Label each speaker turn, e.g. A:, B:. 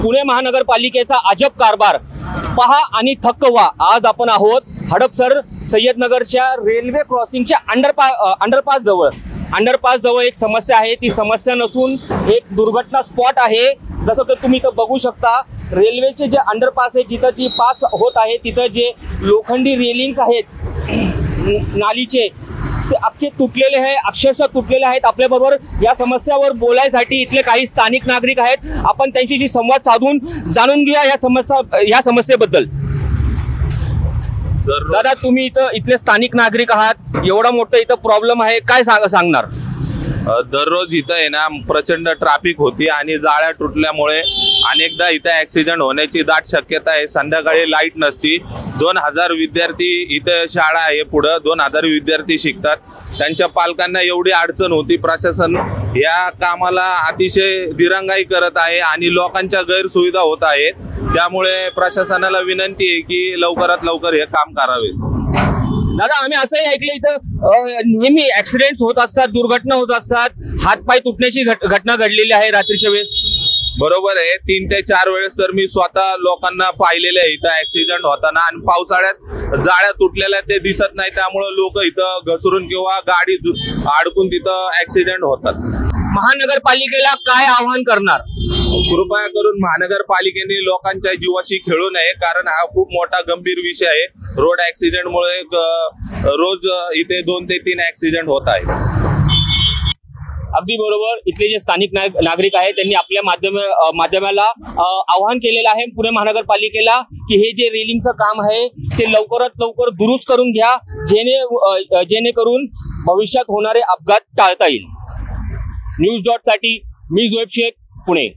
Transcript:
A: पुणे महानगरपालिकेचा अजब कारभार पहा आणि थक्क व्हा। आज आपण आहोत हडपसर सय्यदनगरच्या रेल्वे क्रॉसिंगच्या अंडरपास जवळ एक समस्या आहे। ती समस्या नसून एक दुर्घटना स्पॉट आहे। जसं की तुम्ही इथं बघू शकता, रेल्वेचे जे अंडरपास आहे जिथं जी पास होत आहे तिथं जे लोखंडी रेलिंग्स आहेत नालीचे ते अख्खे तुटलेले आहे, अक्षरशः तुटलेले आहेत। आपल्याबरोबर या समस्यावर बोलायसाठी इथले काही स्थानिक नागरिक आहेत। आपण त्यांच्याशी संवाद साधून जाणून घेऊया या समस्येबद्दल। दादा, तुम्ही इथले स्थानिक नागरिक आहात, एवढा मोठा इथं प्रॉब्लेम आहे, काय सांगणार?
B: दररोज इथं आहे ना प्रचंड ट्रॅफिक होती आणि जाळ्या तुटल्यामुळे अनेकदा इथं ऍक्सिडेंट होण्याची दाट शक्यता आहे। संध्याकाळी लाईट नसती। 2000 विद्यार्थी इथं शाळा आहे, पुढे 2000 विद्यार्थी शिकतात। त्यांच्या पालकांना एवढी अडचण होती। प्रशासन या कामाला अतिशय दिरंगाई करत आहे आणि लोकांच्या गैरसुविधा होत आहेत। त्यामुळे प्रशासनाला विनंती आहे की लवकरात लवकर हे काम करावे।
A: दादा, आम्ही असंही ऐकलं इथं नेहमी ऍक्सिडेंट्स होत असतात, दुर्घटना होत असतात, हातपाय तुटण्याची घटना घडलेली आहे रात्रीच्या वेळेस।
B: बरोबर आहे, 3 ते 4 वेळेस तर मी स्वतः लोकांना पाहिलेले आहे इथं ऍक्सिडेंट होताना। आणि पावसाळ्यात जाळ्या तुटलेल्या ते दिसत नाही, त्यामुळे लोक इथं घसरून किंवा गाडी अडकून तिथं ऍक्सिडेंट होतात।
A: महानगरपालिकेला काय आवाहन करणार?
B: कृपया करून महानगरपालिकेने लोकांच्या जीवाशी खेळू नये, कारण हा खूप मोठा गंभीर विषय आहे। रोड ऍक्सिडेंट मुळे रोज इथे 2 ते 3 ऍक्सिडेंट होत आहेत।
A: अगदी बरोबर, इथले जे स्थानिक नागरिक आहेत त्यांनी आपल्या माध्यमाला आवाहन केलेलं आहे पुणे महानगरपालिकेला की हे जे रेलिंगचं काम आहे ते लवकरात लवकर दुरुस्त करून घ्या, जेणेकरून भविष्यात होणारे अपघात टाळता येईल। न्यूज.साठी मी जोएब शेख, पुणे।